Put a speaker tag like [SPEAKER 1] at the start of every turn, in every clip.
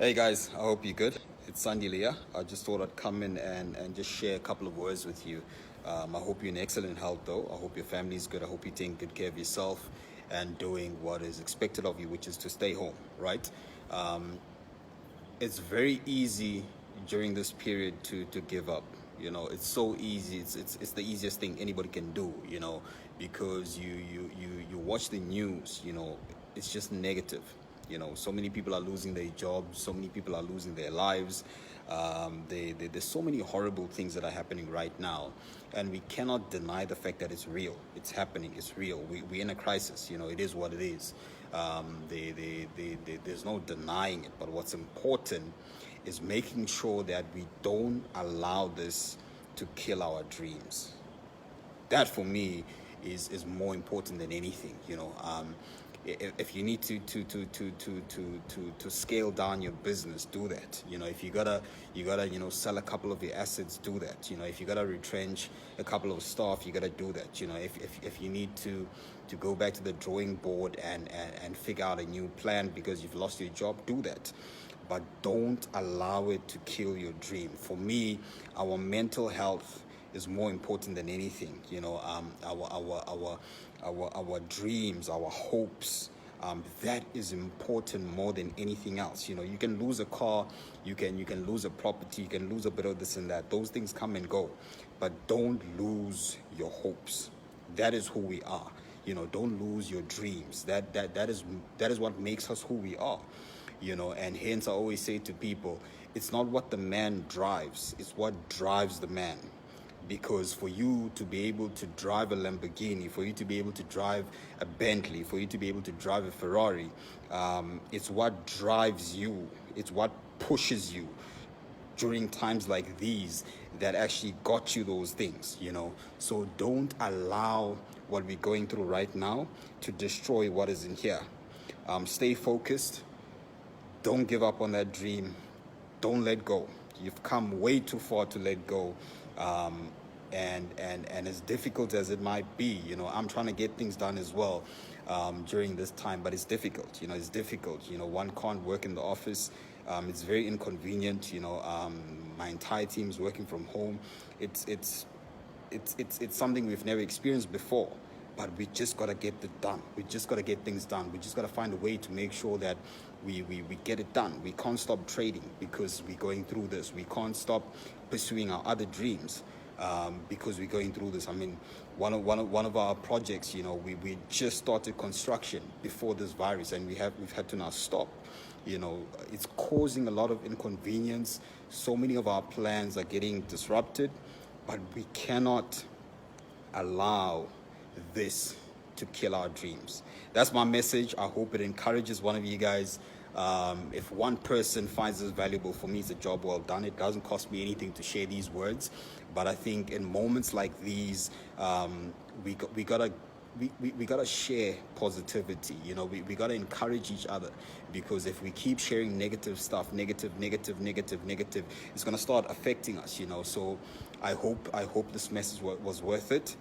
[SPEAKER 1] Hey guys, I hope you're good. It's Sandile here. I just thought I'd come in and just share a couple of words with you. I hope you're in excellent health though. I hope your family's good. I hope you're taking good care of yourself and doing what is expected of you, which is to stay home, right? It's very easy during this period to give up. It's so easy. It's the easiest thing anybody can do, because you watch the news, it's just negative. So many people are losing their jobs, so many people are losing their lives. There's so many horrible things that are happening right now, and we cannot deny the fact that it's real. It's happening. It's real. We're in a crisis. It is what it is. There's no denying it. But what's important is making sure that we don't allow this to kill our dreams. That for me is more important than anything. If you need to scale down your business, do that. If you gotta sell a couple of your assets, do that. If you gotta retrench a couple of staff, you gotta do that. If you need to go back to the drawing board and figure out a new plan because you've lost your job, do that. But don't allow it to kill your dream. For me, our mental health is more important than anything. Our dreams, our hopes, that is important more than anything else. You can lose a car, you can lose a property, you can lose a bit of this and that. Those things come and go, but don't lose your hopes. That is who we are. Don't lose your dreams. That is what makes us who we are. And hence I always say to people, it's not what the man drives, it's what drives the man. Because for you to be able to drive a Lamborghini, for you to be able to drive a Bentley, for you to be able to drive a Ferrari, it's what drives you. It's what pushes you during times like these that actually got you those things, So don't allow what we're going through right now to destroy what is in here. Stay focused. Don't give up on that dream. Don't let go. You've come way too far to let go. And as difficult as it might be, I'm trying to get things done as well during this time, but it's difficult. It's difficult. One can't work in the office. It's very inconvenient. My entire team is working from home. It's something we've never experienced before. But we just got to get it done. We just got to get things done. We just got to find a way to make sure that we get it done. We can't stop trading because we're going through this. We can't stop pursuing our other dreams because we're going through this. I mean, one of our projects, we just started construction before this virus, and we've had to now stop. It's causing a lot of inconvenience. So many of our plans are getting disrupted, but we cannot allow this to kill our dreams. That's my message. I hope it encourages one of you guys. If one person finds this valuable, for me it's a job well done. It doesn't cost me anything to share these words, but I think in moments like these, we gotta share positivity. We gotta encourage each other, because if we keep sharing negative stuff, negative, it's gonna start affecting us. So I hope this message was worth it.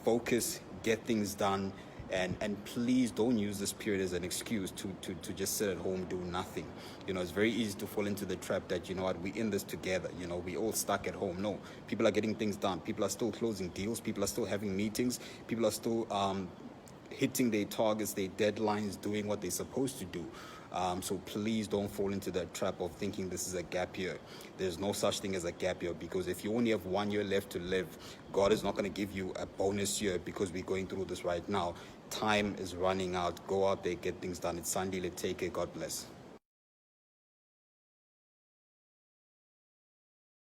[SPEAKER 1] Focus, get things done, and please don't use this period as an excuse to just sit at home, do nothing. It's very easy to fall into the trap that, we're in this together, we all stuck at home. No, people are getting things done. People are still closing deals. People are still having meetings. People are still hitting their targets, their deadlines, doing what they're supposed to do. So please don't fall into that trap of thinking this is a gap year. There's no such thing as a gap year, because if you only have 1 year left to live, God is not going to give you a bonus year because we're going through this right now. Time is running out. Go out there, get things done. It's Sandile. Take care. God bless.